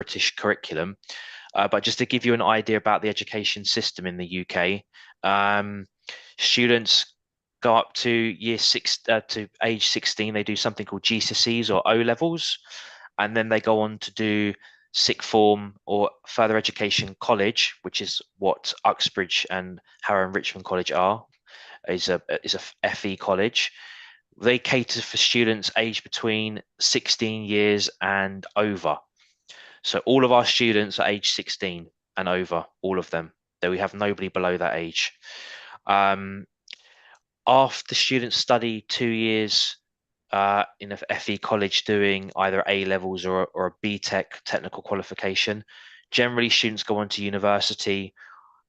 British curriculum. But just to give you an idea about the education system in the UK, students go up to to age 16. They do something called GCSEs or O levels, and then they go on to do sixth form or further education college, which is what Uxbridge and Harrow and Richmond College are. Is a FE college. They cater for students aged between 16 years and over. So all of our students are age 16 and over, all of them. Though we have nobody below that age. After students study 2 years in a FE college doing either A levels or a BTEC technical qualification, generally students go on to university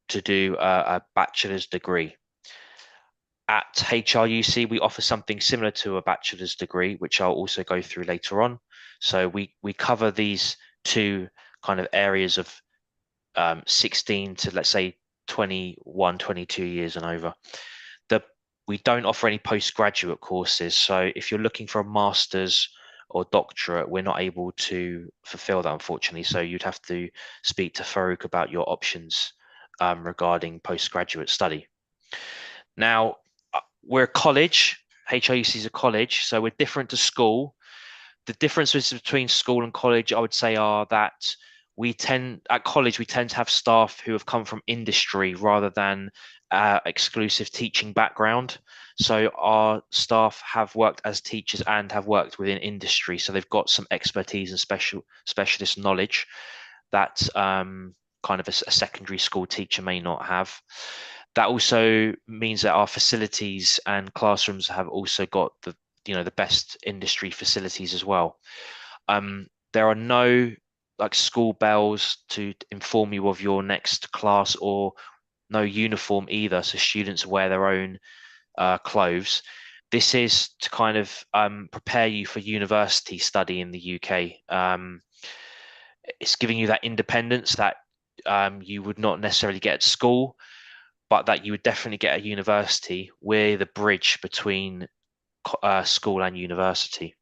to do a bachelor's degree. At HRUC, we offer something similar to a bachelor's degree, which I'll also go through later on. So we cover these two kind of areas of 16 to, let's say, 21, 22 years and over. We don't offer any postgraduate courses. So if you're looking for a master's or doctorate, we're not able to fulfill that, unfortunately. So you'd have to speak to HRUC about your options regarding postgraduate study. Now, we're a college. HRUC is a college, so we're different to school. The differences between school and college, I would say, are that at college, we tend to have staff who have come from industry rather than exclusive teaching background. So our staff have worked as teachers and have worked within industry. So they've got some expertise and specialist knowledge that kind of a secondary school teacher may not have. That also means that our facilities and classrooms have also got the best industry facilities as well. There are no school bells to inform you of your next class, or no uniform either, so students wear their own clothes. This is to kind of prepare you for university study in the UK. It's giving you that independence that you would not necessarily get at school, but that you would definitely get at university. We're the bridge between school and university.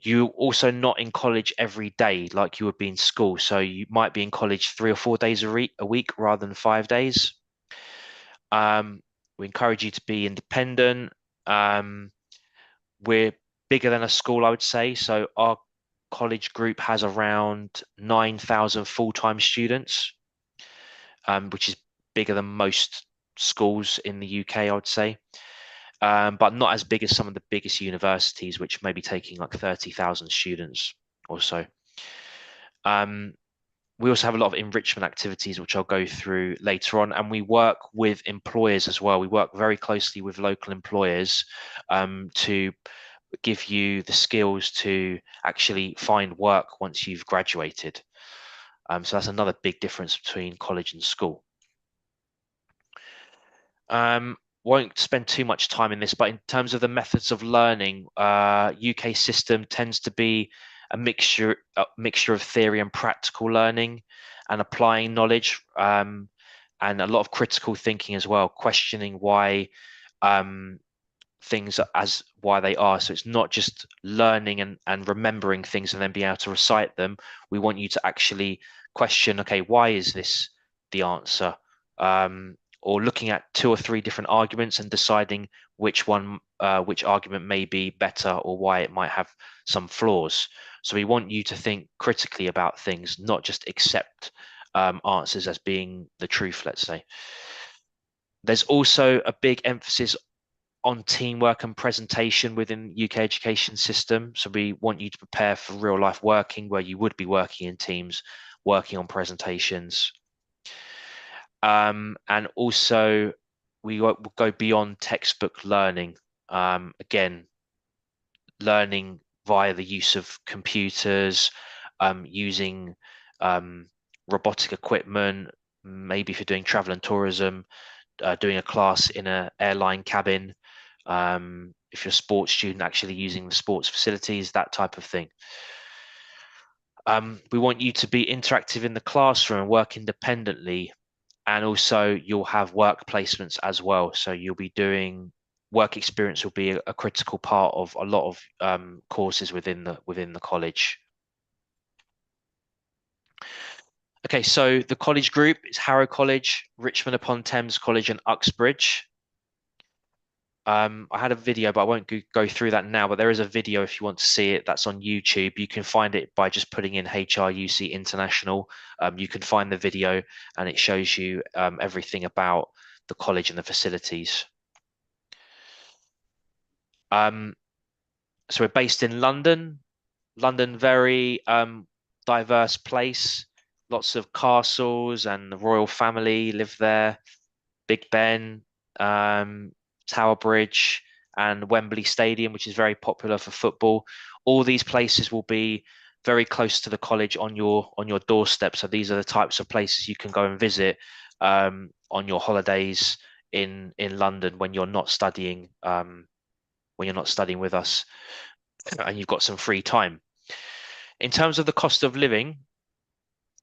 You're also not in college every day like you would be in school. So you might be in college 3 or 4 days a week rather than 5 days. We encourage you to be independent. We're bigger than a school, I would say. So our college group has around 9,000 full-time students, which is bigger than most schools in the UK, I would say. But not as big as some of the biggest universities, which may be taking like 30,000 students or so. We also have a lot of enrichment activities, which I'll go through later on. And we work with employers as well. We work very closely with local employers to give you the skills to actually find work once you've graduated. So that's another big difference between college and school. Won't spend too much time in this, but in terms of the methods of learning, UK system tends to be a mixture of theory and practical learning and applying knowledge, and a lot of critical thinking as well, questioning why things as why they are. So it's not just learning and remembering things and then being able to recite them. We want you to actually question, okay, why is this the answer? Or looking at 2 or 3 different arguments and deciding which argument may be better or why it might have some flaws. So we want you to think critically about things, not just accept answers as being the truth, let's say. There's also a big emphasis on teamwork and presentation within UK education system. So we want you to prepare for real life working, where you would be working in teams, working on presentations. And also we will go beyond textbook learning. Again, learning via the use of computers, using robotic equipment, maybe if you're doing travel and tourism, doing a class in an airline cabin, if you're a sports student, actually using the sports facilities, that type of thing. We want you to be interactive in the classroom and work independently. And also you'll have work placements as well. So you'll be doing work experience will be a critical part of a lot of courses within the college. Okay, so the college group is Harrow College, Richmond upon Thames College, and Uxbridge. I had a video, but I won't go through that now. But there is a video if you want to see it. That's on YouTube. You can find it by just putting in HRUC International. You can find the video, and it shows you everything about the college and the facilities. So we're based in London. London, very diverse place. Lots of castles, and the royal family live there. Big Ben, Tower Bridge, and Wembley Stadium, which is very popular for football. All these places will be very close to the college on your doorstep. So these are the types of places you can go and visit on your holidays in London when you're not studying with us and you've got some free time. In terms of the cost of living,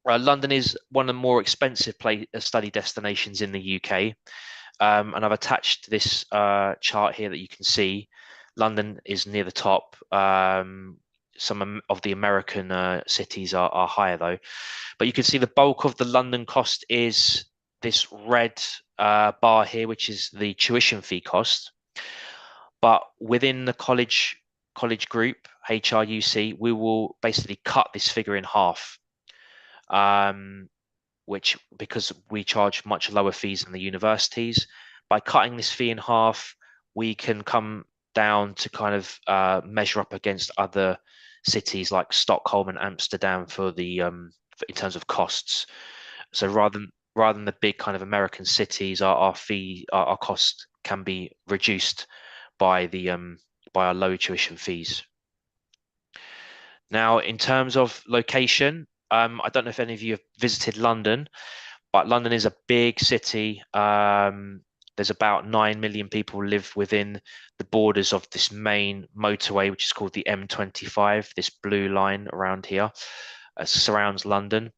London is one of the more expensive study destinations in the UK. And I've attached this chart here that you can see. London is near the top. Some of the American cities are higher though. But you can see the bulk of the London cost is this red bar here, which is the tuition fee cost. But within the college group, HRUC, we will basically cut this figure in half. Which, because we charge much lower fees than the universities, by cutting this fee in half, we can come down to kind of measure up against other cities like Stockholm and Amsterdam for the in terms of costs. So rather than the big kind of American cities, our cost can be reduced by our low tuition fees. Now, in terms of location, I don't know if any of you have visited London, but London is a big city. There's about 9 million people live within the borders of this main motorway, which is called the M25, this blue line around here, surrounds London.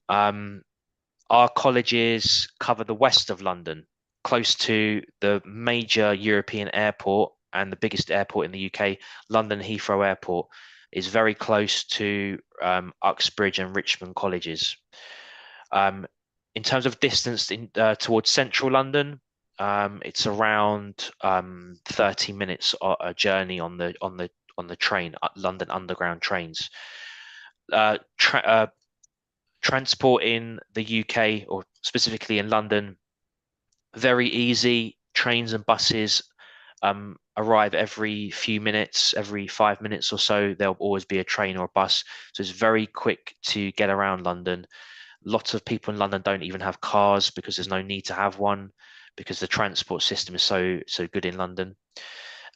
Our colleges cover the west of London, close to the major European airport and the biggest airport in the UK, London Heathrow Airport, is very close to Uxbridge and Richmond colleges. In terms of distance towards central London, it's around 30 minutes a journey on the train, London Underground trains. Transport in the UK, or specifically in London, very easy. Trains and buses arrive every few minutes, every 5 minutes or so. There'll always be a train or a bus, so it's very quick to get around London. Lots of people in London don't even have cars because there's no need to have one, because the transport system is so good in London.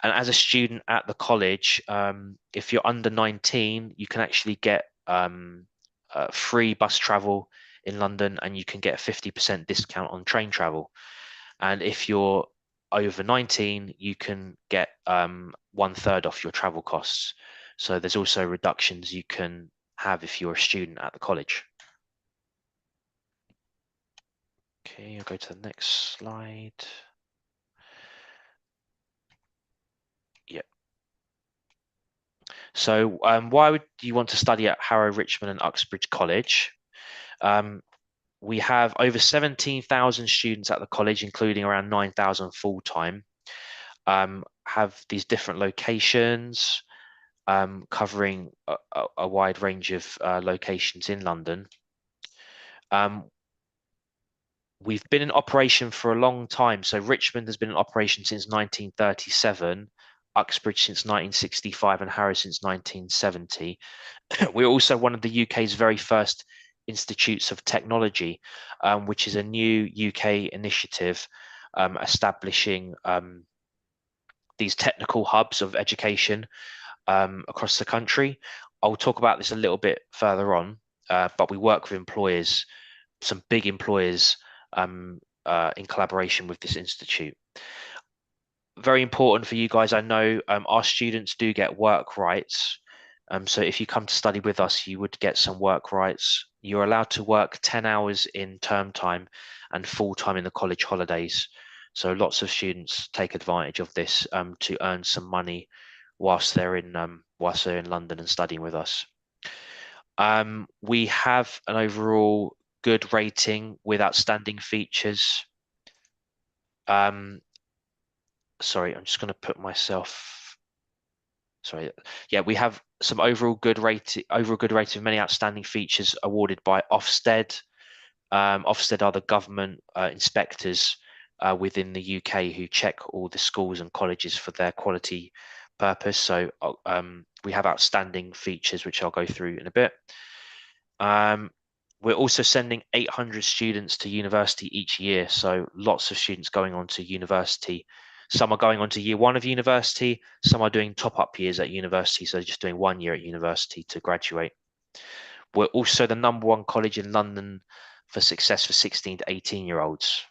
And as a student at the college, if you're under 19, you can actually get free bus travel in London, and you can get a 50% discount on train travel. And if you're over 19, you can get 1/3 off your travel costs. So there's also reductions you can have if you're a student at the college. Okay, I'll go to the next slide. Yeah. So why would you want to study at Harrow, Richmond and Uxbridge College? We have over 17,000 students at the college, including around 9,000 full-time. Have these different locations, covering a wide range of locations in London. We've been in operation for a long time. So Richmond has been in operation since 1937, Uxbridge since 1965, and Harrow since 1970. We're also one of the UK's very first institutes of technology, which is a new UK initiative establishing these technical hubs of education across the country. I'll talk about this a little bit further on, but we work with employers, some big employers, in collaboration with this institute. Very important for you guys, I know, our students do get work rights. So if you come to study with us, you would get some work rights. You're allowed to work 10 hours in term time and full time in the college holidays. So lots of students take advantage of this to earn some money whilst they're in London and studying with us. We have an overall good rating with outstanding features. Sorry, I'm just going to put myself. Sorry, yeah, we have some overall good rating of many outstanding features awarded by Ofsted. Ofsted are the government inspectors within the UK who check all the schools and colleges for their quality purpose. So we have outstanding features, which I'll go through in a bit. We're also sending 800 students to university each year. So lots of students going on to university. Some are going on to year 1 of university. Some are doing top-up years at university. So just doing 1 year at university to graduate. We're also the #1 college in London for success for 16 to 18-year-olds.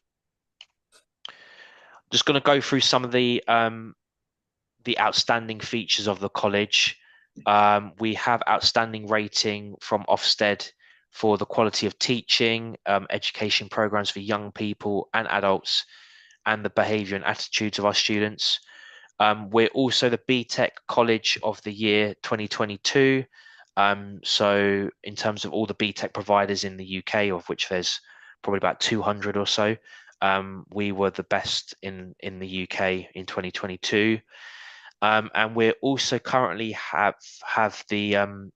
Just going to go through some of the outstanding features of the college. We have outstanding rating from Ofsted for the quality of teaching, education programs for young people and adults, and the behaviour and attitudes of our students. We're also the BTEC College of the Year 2022. So in terms of all the BTEC providers in the UK, of which there's probably about 200 or so, we were the best in the UK in 2022. And we're also currently have the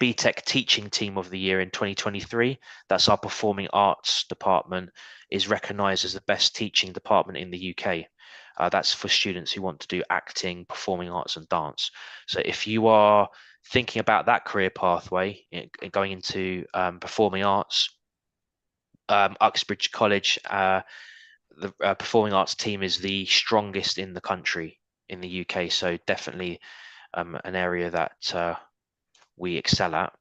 BTEC Teaching Team of the Year in 2023. That's our performing arts department, is recognised as the best teaching department in the UK. That's for students who want to do acting, performing arts and dance. So if you are thinking about that career pathway, going into performing arts, Uxbridge College, the performing arts team is the strongest in the country in the UK. So definitely an area that we excel at.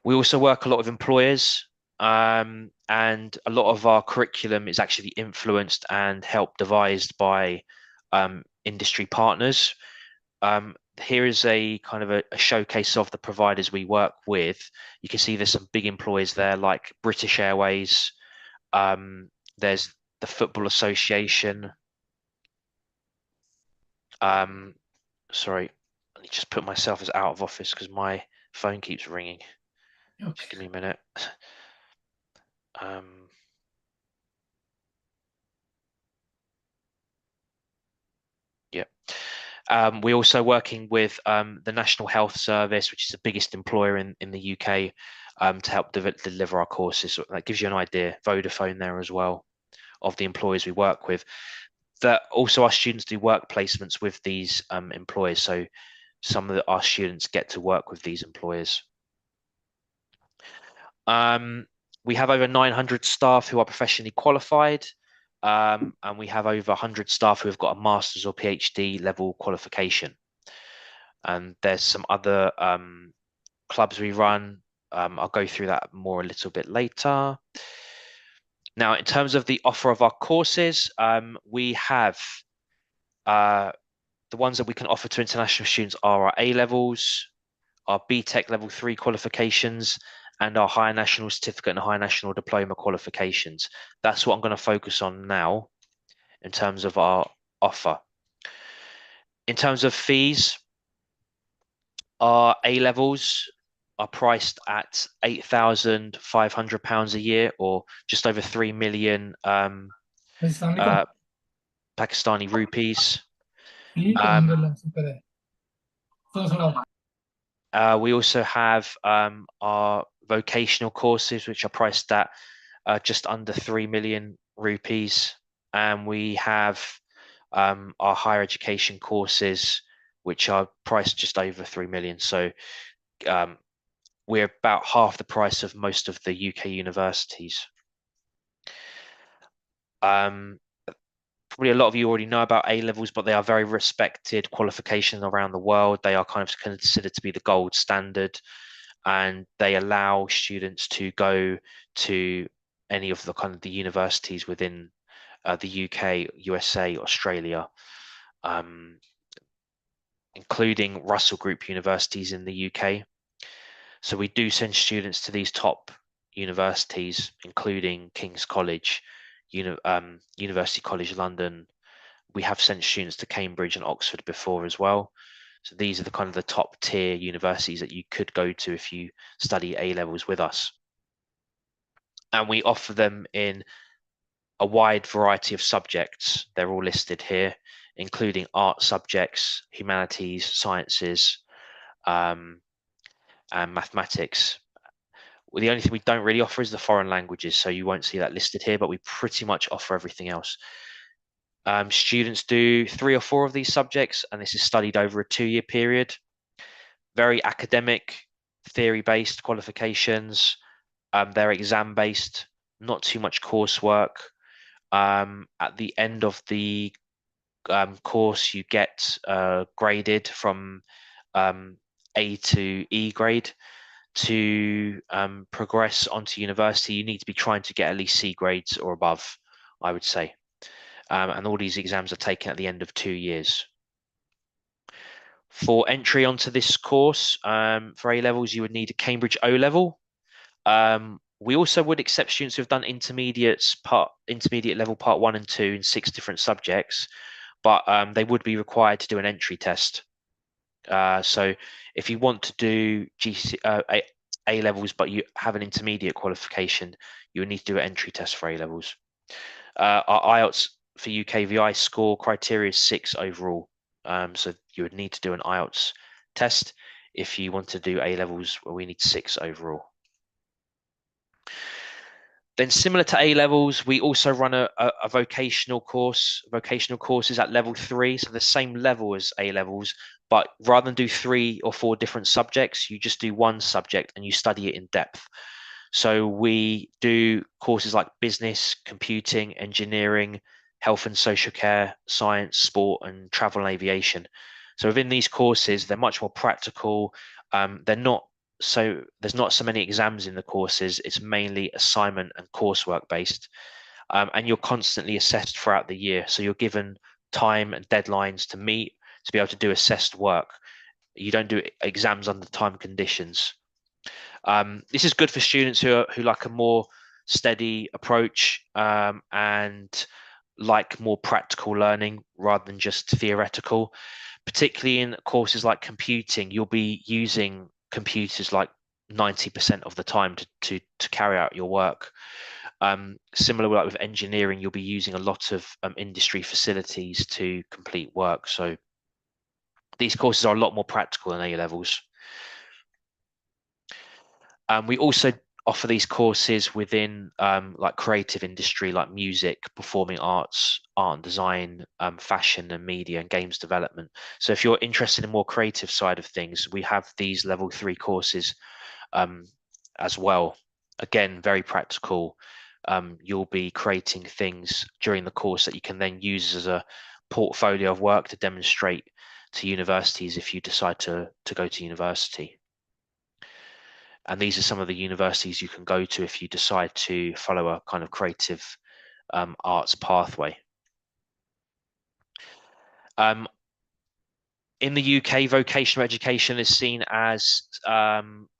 We also work a lot with employers, and a lot of our curriculum is actually influenced and helped devised by industry partners. Here is a kind of a showcase of the providers we work with. You can see there's some big employers there like British Airways. There's the Football Association. Sorry, let me just put myself as out of office because my phone keeps ringing. Okay. Just give me a minute. Yeah. We're also working with the National Health Service, which is the biggest employer in the UK, to help deliver our courses. So that gives you an idea. Vodafone there as well, of the employers we work with. That also our students do work placements with these employers. So some of our students get to work with these employers. We have over 900 staff who are professionally qualified, and we have over 100 staff who have got a master's or PhD level qualification. And there's some other clubs we run. I'll go through that more a little bit later. Now, in terms of the offer of our courses, we have the ones that we can offer to international students are our A-levels, our BTEC level 3 qualifications, and our higher national certificate and higher national diploma qualifications. That's what I'm going to focus on now in terms of our offer. In terms of fees, our A-levels are priced at £8,500 a year, or just over 3 million Pakistani rupees. We also have our vocational courses, which are priced at just under 3 million rupees. And we have our higher education courses, which are priced just over 3 million. So we're about half the price of most of the UK universities. Probably a lot of you already know about A-levels, but they are very respected qualifications around the world. They are kind of considered to be the gold standard, and they allow students to go to any of the kind of the universities within the UK, USA, Australia, including Russell Group universities in the UK. So we do send students to these top universities, including King's College, University College London. We have sent students to Cambridge and Oxford before as well. So these are the kind of the top tier universities that you could go to if you study A levels with us. And we offer them in a wide variety of subjects. They're all listed here, including art subjects, humanities, sciences, and mathematics. Well, the only thing we don't really offer is the foreign languages, so you won't see that listed here, but we pretty much offer everything else. Students do 3 or 4 of these subjects, and this is studied over a 2-year period. Very academic, theory-based qualifications. They're exam-based, not too much coursework. At the end of the course, you get graded from A to E grade. To progress onto university, you need to be trying to get at least C grades or above, I would say. And all these exams are taken at the end of 2 years. For entry onto this course, for A levels, you would need a Cambridge O level. We also would accept students who've done intermediate level part 1 and 2 in 6 different subjects, but they would be required to do an entry test. So if you want to do A levels, but you have an intermediate qualification, you would need to do an entry test for A levels. Our IELTS for UKVI score criteria is 6 overall. So you would need to do an IELTS test if you want to do A levels, where we need 6 overall. Then similar to A levels, we also run a vocational course. Vocational courses at level 3, so the same level as A levels, but rather than do 3 or 4 different subjects, you just do one subject and you study it in depth. So we do courses like business, computing, engineering, health and social care, science, sport, and travel and aviation. So within these courses, they're much more practical. There's not so many exams in the courses. It's mainly assignment and coursework based, and you're constantly assessed throughout the year. So you're given time and deadlines to meet to be able to do assessed work. You don't do exams under time conditions. This is good for students who like a more steady approach, and like more practical learning rather than just theoretical. Particularly in courses like computing, you'll be using computers like 90% of the time to carry out your work. Similar like with engineering, you'll be using a lot of industry facilities to complete work. So these courses are a lot more practical than A levels. We also offer these courses within like creative industry, like music, performing arts, art and design, fashion and media, and games development. So if you're interested in more creative side of things, we have these level 3 courses as well. Again, very practical. You'll be creating things during the course that you can then use as a portfolio of work to demonstrate to universities if you decide to go to university. And these are some of the universities you can go to if you decide to follow a kind of creative arts pathway. In the UK, vocational education is seen as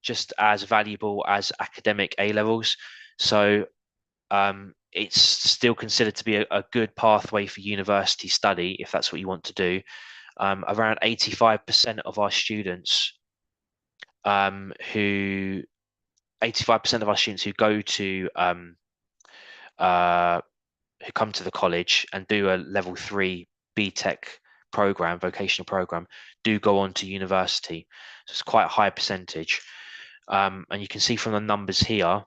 just as valuable as academic A levels. So it's still considered to be a good pathway for university study if that's what you want to do. Around 85% of our students who 85% of our students who go to who come to the college and do a level 3 BTEC program, vocational program, do go on to university. So it's quite a high percentage. And you can see from the numbers here,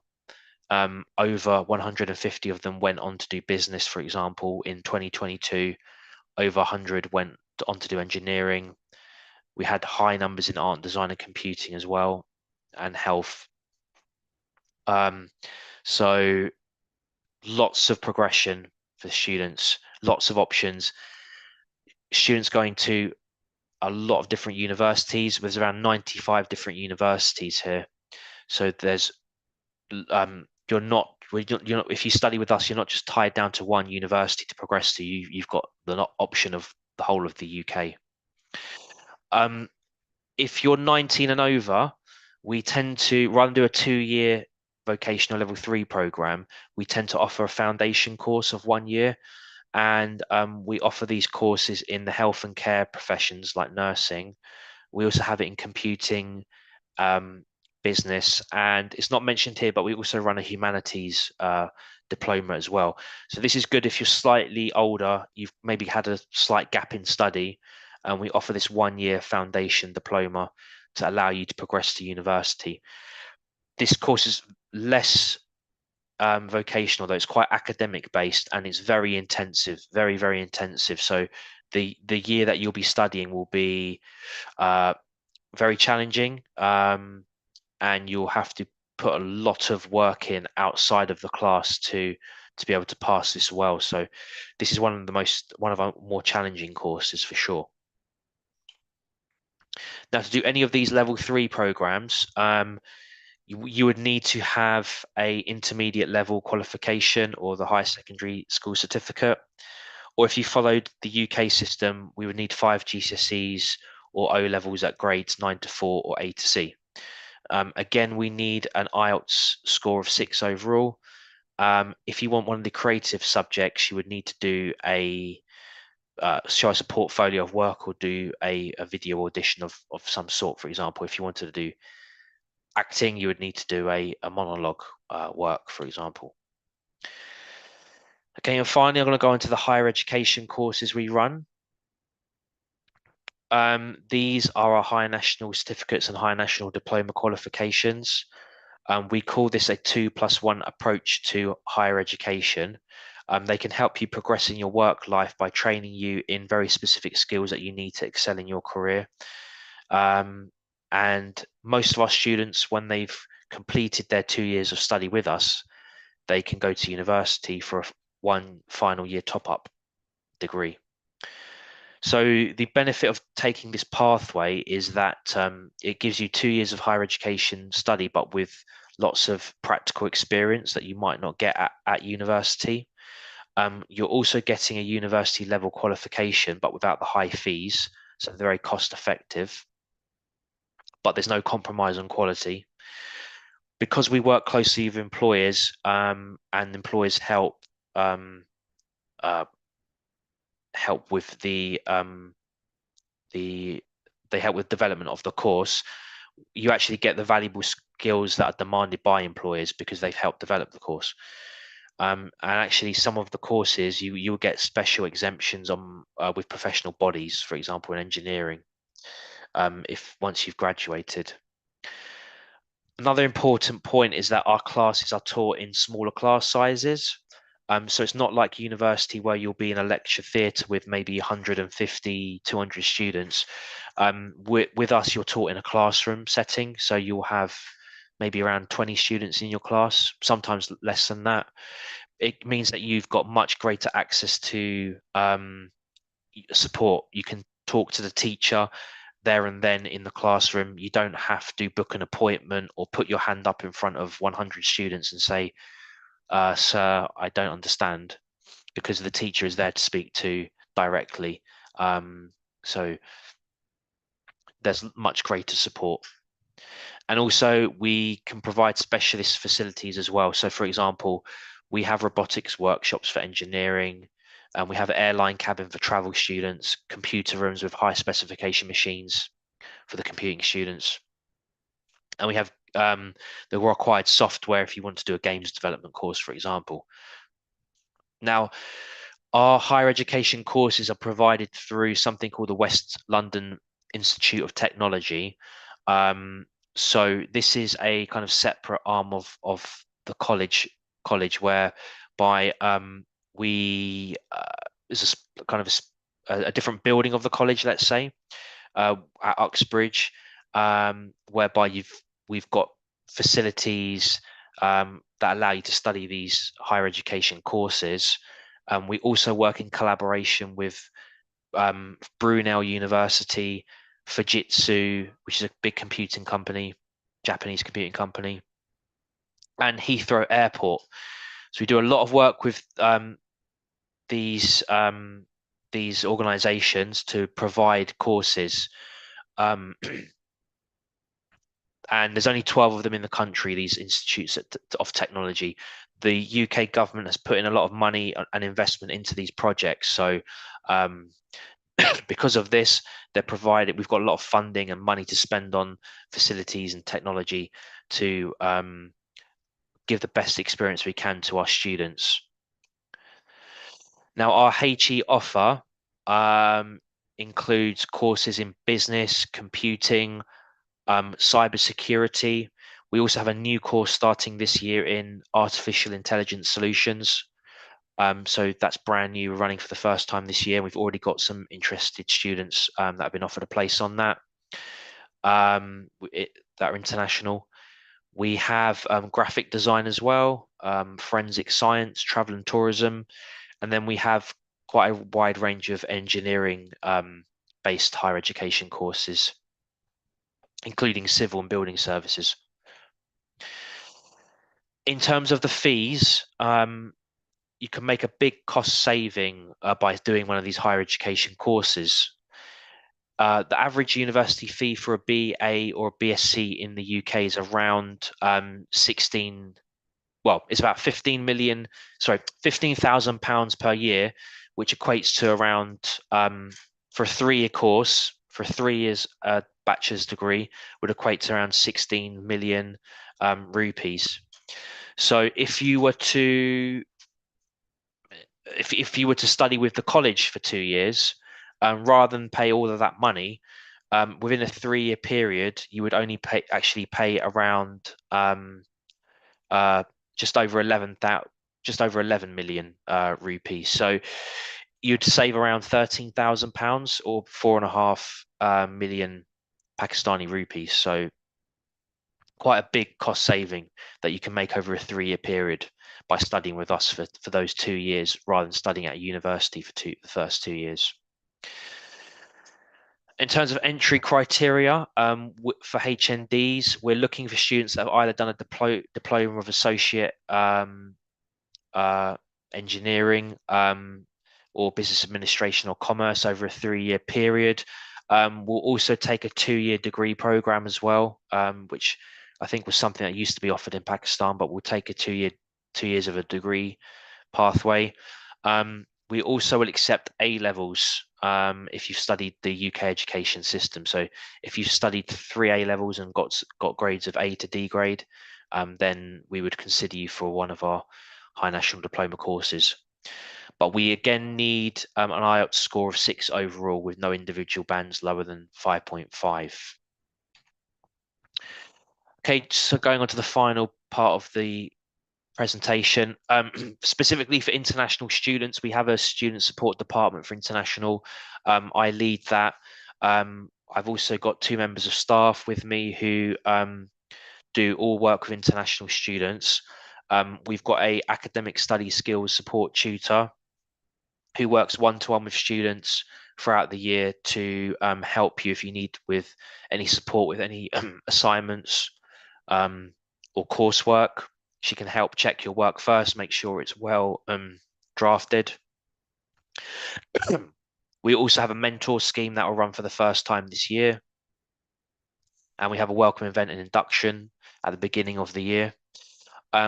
over 150 of them went on to do business, for example, in 2022. Over 100 went on to do engineering. We had high numbers in art, design, and computing as well, and health. So lots of progression for students, lots of options. Students going to a lot of different universities. There's around 95 different universities here. So there's you're not if you study with us, you're not just tied down to one university to progress to. You've got the option of the whole of the UK. If you're 19 and over, we tend to, rather than do a 2-year vocational level 3 program, we tend to offer a foundation course of 1 year. And we offer these courses in the health and care professions like nursing, We also have it in computing, business, and it's not mentioned here, but we also run a humanities diploma as well. So this is good if you're slightly older, you've maybe had a slight gap in study, and we offer this 1-year foundation diploma to allow you to progress to university. This course is less vocational, though. It's quite academic based, and it's very intensive, very, very intensive. So the year that you'll be studying will be very challenging, and you'll have to put a lot of work in outside of the class to be able to pass this well. So this is one of our more challenging courses for sure. Now, to do any of these level 3 programs, you would need to have a intermediate level qualification or the higher secondary school certificate. Or if you followed the UK system, we would need 5 GCSEs or O levels at grades 9 to 4 or A to C. Again, we need an IELTS score of 6 overall. If you want one of the creative subjects, you would need to do show us a portfolio of work or do a video audition of some sort. For example, if you wanted to do acting, you would need to do a monologue work, for example. Okay, and finally, I'm going to go into the higher education courses we run. These are our higher national certificates and higher national diploma qualifications. We call this a 2+1 approach to higher education. They can help you progress in your work life by training you in very specific skills that you need to excel in your career. And most of our students, when they've completed their 2 years of study with us, they can go to university for one final year top-up degree. So the benefit of taking this pathway is that it gives you 2 years of higher education study, but with lots of practical experience that you might not get at university. You're also getting a university level qualification, but without the high fees, so very cost effective. But there's no compromise on quality. Because we work closely with employers, and employers help with they help with development of the course. You actually get the valuable skills that are demanded by employers because they've helped develop the course. And actually, some of the courses you will get special exemptions on with professional bodies, for example, in engineering, if once you've graduated. Another important point is that our classes are taught in smaller class sizes. So it's not like university where you'll be in a lecture theatre with maybe 150, 200 students. With us, you're taught in a classroom setting. So you'll have maybe around 20 students in your class, sometimes less than that. It means that you've got much greater access to support. You can talk to the teacher there and then in the classroom. You don't have to book an appointment or put your hand up in front of 100 students and say, sir, I don't understand, because the teacher is there to speak to directly. So there's much greater support. And also we can provide specialist facilities as well. So for example, we have robotics workshops for engineering, and we have an airline cabin for travel students, computer rooms with high specification machines for the computing students. And we have the required software if you want to do a games development course, for example. Now, our higher education courses are provided through something called the West London Institute of Technology. So this is a kind of separate arm of the college whereby we is a kind of a different building of the college, let's say, at Uxbridge, whereby we've got facilities that allow you to study these higher education courses. We also work in collaboration with Brunel University, Fujitsu, which is a big computing company, Japanese computing company, and Heathrow Airport. So we do a lot of work with these organizations to provide courses. And there's only 12 of them in the country, these institutes of technology. The UK government has put in a lot of money and investment into these projects. So Because of this, we've got a lot of funding and money to spend on facilities and technology to give the best experience we can to our students. Now, our HE offer includes courses in business, computing, cybersecurity. We also have a new course starting this year in artificial intelligence solutions. So that's brand new, running for the first time this year. We've already got some interested students that have been offered a place on that. That are international. We have graphic design as well, forensic science, travel and tourism, and then we have quite a wide range of engineering based higher education courses, including civil and building services. In terms of the fees, you can make a big cost saving by doing one of these higher education courses. The average university fee for a BA or a BSc in the UK is around 16. Well, it's about 15,000 pounds per year, which equates to around for a 3-year course, for 3 years bachelor's degree, would equate to around 16 million rupees. So if you were to study with the college for 2 years, rather than pay all of that money, within a 3-year period, you would only pay around just over 11 million rupees. So you'd save around 13,000 pounds or 4.5 million Pakistani rupees. So quite a big cost saving that you can make over a 3-year period by studying with us for those 2 years rather than studying at university for the first 2 years. In terms of entry criteria, for HNDs, we're looking for students that have either done a diploma of associate engineering or business administration or commerce over a 3-year period. We'll also take a 2-year degree program as well, which I think was something that used to be offered in Pakistan, but we'll take a 2 years of a degree pathway. We also will accept A levels if you've studied the UK education system. So if you've studied 3 A levels and got grades of A to D grade, then we would consider you for one of our high national diploma courses. But we again need an IELTS score of 6 overall with no individual bands lower than 5.5. Okay, so going on to the final part of the presentation. Specifically for international students, we have a student support department for international. I lead that. I've also got 2 members of staff with me who do all work with international students. We've got a academic study skills support tutor who works one-to-one with students throughout the year to help you if you need with any support with any assignments or coursework. She can help check your work first, make sure it's well drafted. We also have a mentor scheme that will run for the first time this year. And we have a welcome event and induction at the beginning of the year.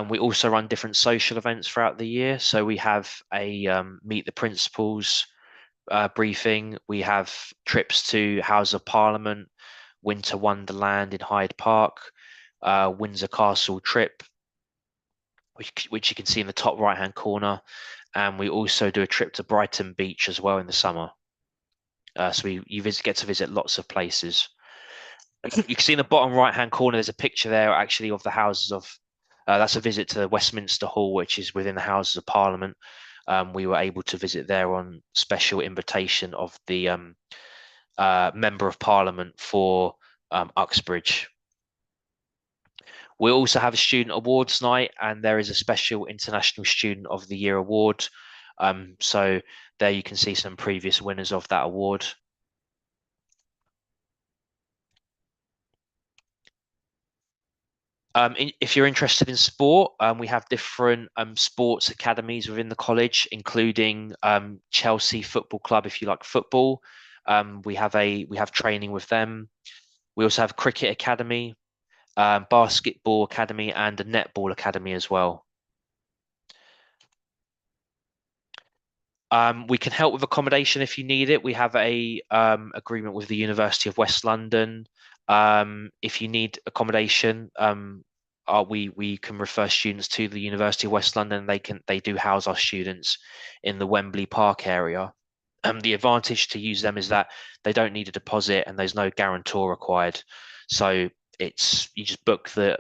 We also run different social events throughout the year. So we have a Meet the Principals briefing. We have trips to House of Parliament, Winter Wonderland in Hyde Park, Windsor Castle trip, which you can see in the top right-hand corner. And we also do a trip to Brighton Beach as well in the summer. So you get to visit lots of places. You can see in the bottom right-hand corner, there's a picture there actually of the Houses of, that's a visit to Westminster Hall, which is within the Houses of Parliament. We were able to visit there on special invitation of the Member of Parliament for Uxbridge. We also have a student awards night, and there is a special International Student of the Year award. So there you can see some previous winners of that award. If you're interested in sport, we have different sports academies within the college, including Chelsea Football Club. If you like football, we have training with them. We also have cricket academy, basketball academy, and a netball academy as well. We can help with accommodation if you need it. We have a agreement with the University of West London. If you need accommodation, we can refer students to the University of West London. They do house our students in the Wembley Park area. The advantage to use them is that they don't need a deposit and there's no guarantor required. So you just book the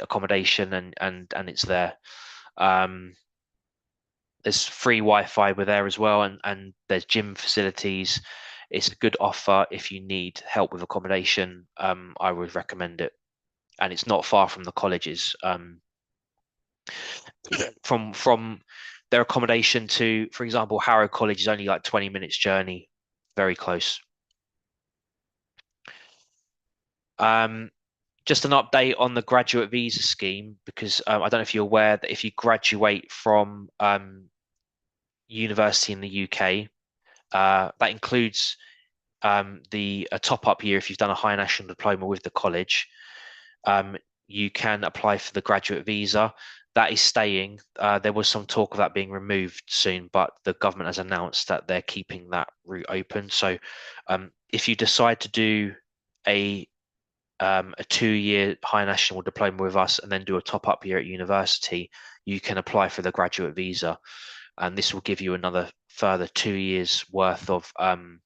accommodation and it's there. There's free Wi-Fi with there as well, and there's gym facilities. It's a good offer if you need help with accommodation. I would recommend it, and it's not far from the colleges. From their accommodation to, for example, Harrow College is only like 20 minutes journey, very close. Just an update on the graduate visa scheme, because I don't know if you're aware that if you graduate from university in the UK, that includes a top-up year if you've done a higher national diploma with the college. You can apply for the graduate visa. That is staying. There was some talk of that being removed soon, but the government has announced that they're keeping that route open. So if you decide to do a 2-year higher national diploma with us and then do a top-up year at university, you can apply for the graduate visa. And this will give you another further 2 years worth of kind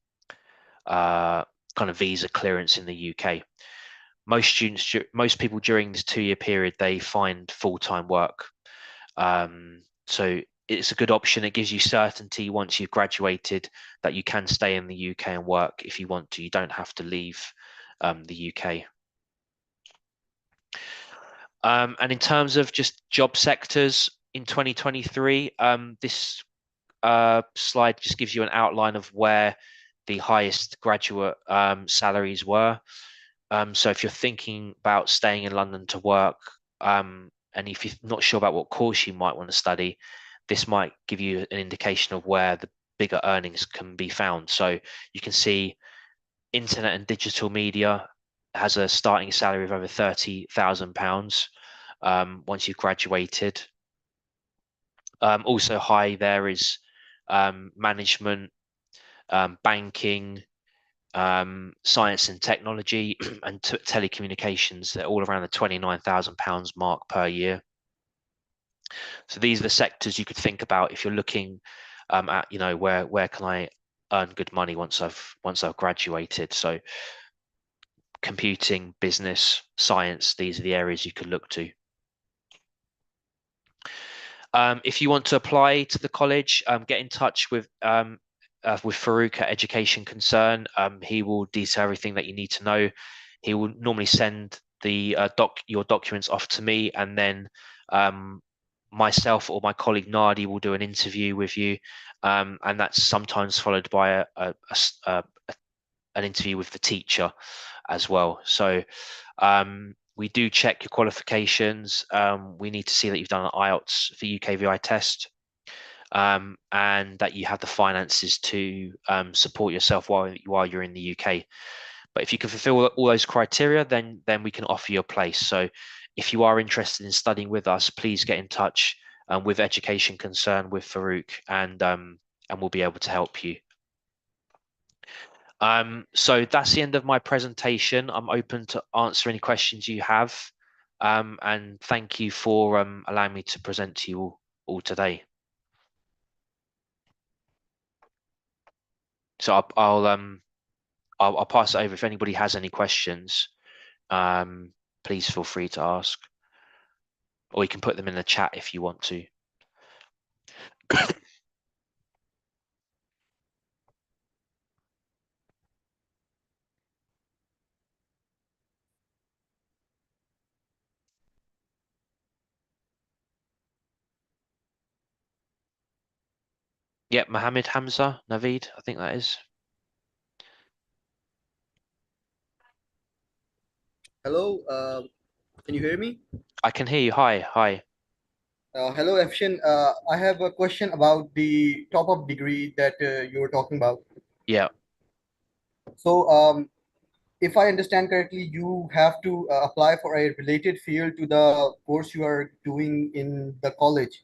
of visa clearance in the UK. Most people during this 2-year period, they find full-time work. So it's a good option. It gives you certainty once you've graduated that you can stay in the UK and work if you want to. You don't have to leave the UK. And in terms of just job sectors in 2023, this slide just gives you an outline of where the highest graduate salaries were. So if you're thinking about staying in London to work, and if you're not sure about what course you might want to study, this might give you an indication of where the bigger earnings can be found. So you can see internet and digital media has a starting salary of over £30,000 once you've graduated. Also high there is management, banking, science and technology, and telecommunications. They're all around the £29,000 mark per year. So these are the sectors you could think about if you're looking at, where can I earn good money once I've graduated. So computing, business, science, these are the areas you could look to. If you want to apply to the college, get in touch with Farouk at Education Concern. He will detail everything that you need to know. He will normally send your documents off to me, and then myself or my colleague Nadi will do an interview with you, and that's sometimes followed by an interview with the teacher as well. So we do check your qualifications. We need to see that you've done an IELTS for UKVI test, and that you have the finances to support yourself while you're in the UK. But if you can fulfill all those criteria, then we can offer you a place. So if you are interested in studying with us, please get in touch with Education Concern with Farouk, and we'll be able to help you. So that's the end of my presentation. I'm open to answer any questions you have, and thank you for allowing me to present to you all today. So I'll pass it over. If anybody has any questions, please feel free to ask, or you can put them in the chat if you want to. Yeah, Mohammed Hamza Naveed, I think that is. Hello, can you hear me? I can hear you. Hi. Hello, Afshin. I have a question about the top-up degree that you were talking about. Yeah. So, if I understand correctly, you have to apply for a related field to the course you are doing in the college.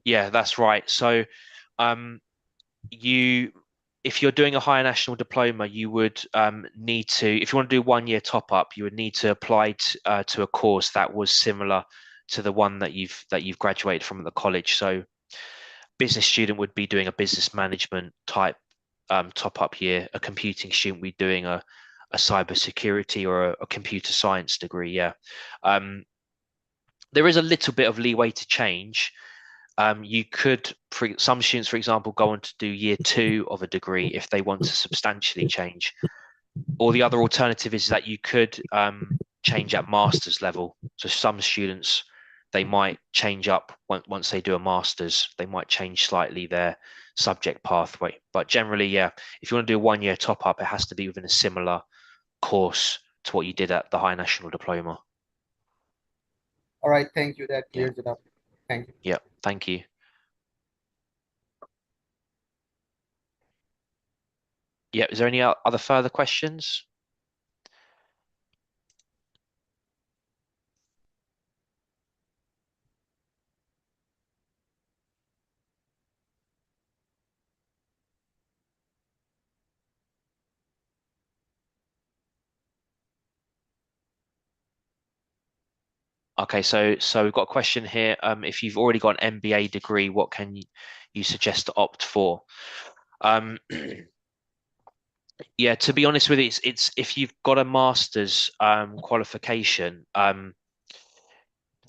Yeah, that's right. So you if you're doing a higher national diploma, you would need to, if you want to do 1 year top up, you would need to apply to a course that was similar to the one that you've graduated from at the college. So business student would be doing a business management type top up year. A computing student would be doing a cyber security or a computer science degree. Yeah. There is a little bit of leeway to change. You could, for some students, for example, go on to do year 2 of a degree if they want to substantially change. Or the other alternative is that you could change at master's level. So some students, they might change up once they do a master's, they might change slightly their subject pathway. But generally, yeah, if you want to do a 1 year top up, it has to be within a similar course to what you did at the high national diploma. All right, thank you. That Yeah, clears it up. Thank you. yeah, thank you. Yeah, is there any other further questions? Okay, so we've got a question here. If you've already got an MBA degree, what can you suggest to opt for? Yeah, to be honest with you, it's if you've got a master's qualification, the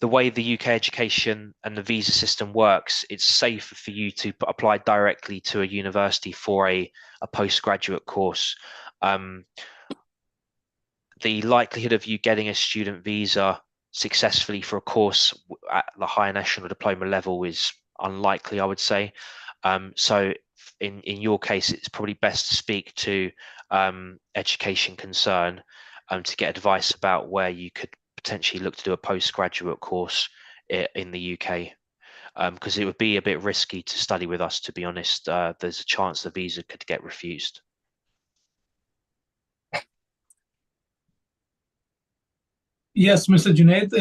way the UK education and the visa system works, it's safer for you to apply directly to a university for a postgraduate course. Um, the likelihood of you getting a student visa successfully for a course at the higher national diploma level is unlikely, I would say. So in your case, it's probably best to speak to education concern to get advice about where you could potentially look to do a postgraduate course in the UK. Because it would be a bit risky to study with us, to be honest. There's a chance the visa could get refused. Yes, Mr. Junaid,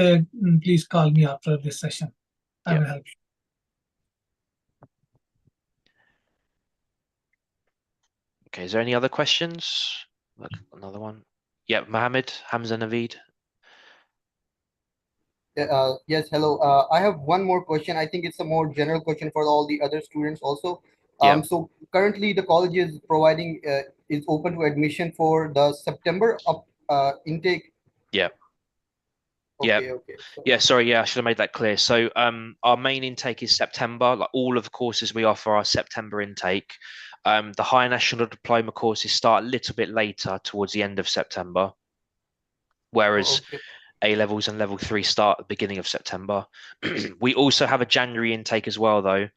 please call me after this session. I Yeah. will help you. Okay, is there any other questions? Like another one? Yeah, Mohammed, Hamza Naveed. Yes, hello. I have one more question. I think it's a more general question for all the other students also. Yeah, So currently the college is providing is open to admission for the September intake. yeah, yeah, Okay, okay. So, yeah. Sorry, yeah, I should have made that clear. So, our main intake is September. Like all of the courses we offer are September intake. The higher national diploma courses start a little bit later, towards the end of September, whereas okay. A levels and level 3 start at the beginning of September. We also have a January intake as well, though,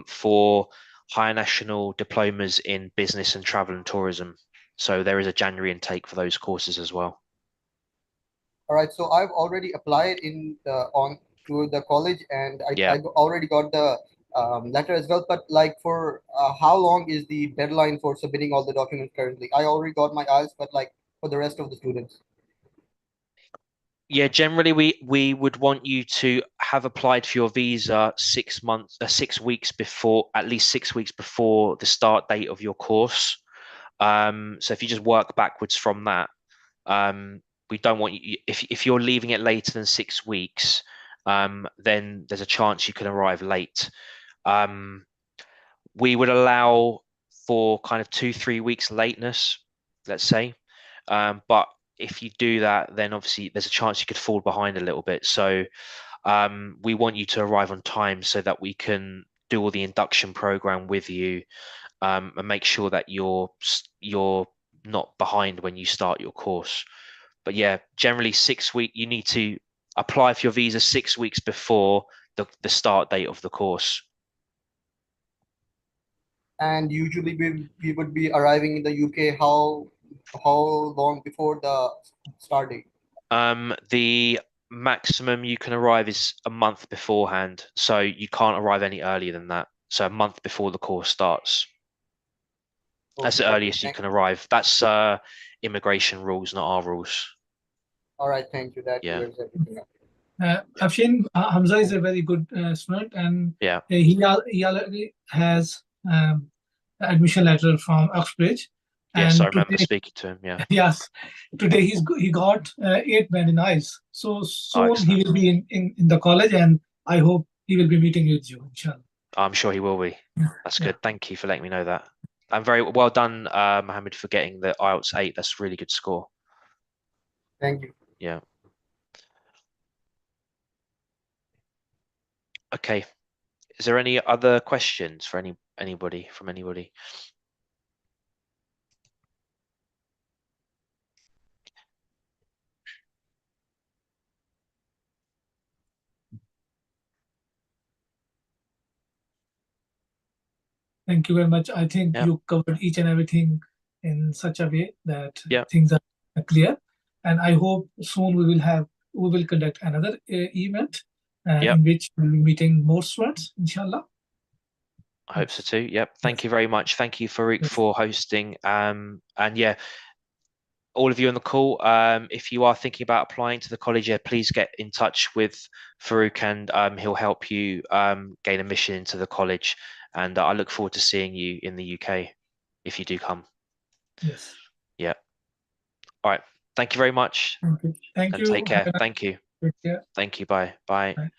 for higher national diplomas in business and travel and tourism. So there is a January intake for those courses as well. All right. So I've already applied in on to the college, and Yeah. already got the letter as well. But like for how long is the deadline for submitting all the documents currently? I already got my IELTS, but like for the rest of the students. Yeah, generally we would want you to have applied for your visa 6 months, 6 weeks before, at least 6 weeks before the start date of your course. So if you just work backwards from that, we don't want you, if you're leaving it later than 6 weeks, then there's a chance you can arrive late. Um, we would allow for kind of 2-3 weeks lateness, let's say. But if you do that, then obviously there's a chance you could fall behind a little bit. So we want you to arrive on time so that we can do all the induction program with you, and make sure that you're not behind when you start your course. But yeah, generally 6 week, you need to apply for your visa 6 weeks before the start date of the course. And usually we would be arriving in the UK how long before the start date? The maximum you can arrive is a month beforehand, so you can't arrive any earlier than that. So a month before the course starts. That's Okay, the okay. earliest you can arrive. That's immigration rules, not our rules. All right, thank you. That Yeah. clears everything up. Afshin, Hamza is a very good student, and Yeah. he already has admission letter from Uxbridge. Yes, I And remember today, speaking to him. Yeah. yes, today he got 8 band in IELTS. So Oh, soon he excellent. will be in the college, and I hope he will be meeting with you, inshallah. I'm sure he will be. That's Yeah. good. Thank you for letting me know that. And very well done, Mohammed, for getting the IELTS 8. That's a really good score. Thank you. Yeah. Okay. Is there any other questions for anybody from anybody? Thank you very much. I think Yeah. you covered each and everything in such a way that Yeah. things are clear. And I hope soon we will conduct another event Yeah. in which we'll be meeting more students, inshallah. I hope so Yes. too. Yep. Thank Yes. you very much. Thank you, Farouk, Yes. for hosting. And yeah, all of you on the call, if you are thinking about applying to the college, yeah, please get in touch with Farouk, and he'll help you gain admission into the college. And I look forward to seeing you in the UK if you do come. Yes. Yeah. All right. Thank you very much, Thank you. Thank and take you. Have care. a nice Thank you. day. Take care. Thank you. Bye. Bye. Bye.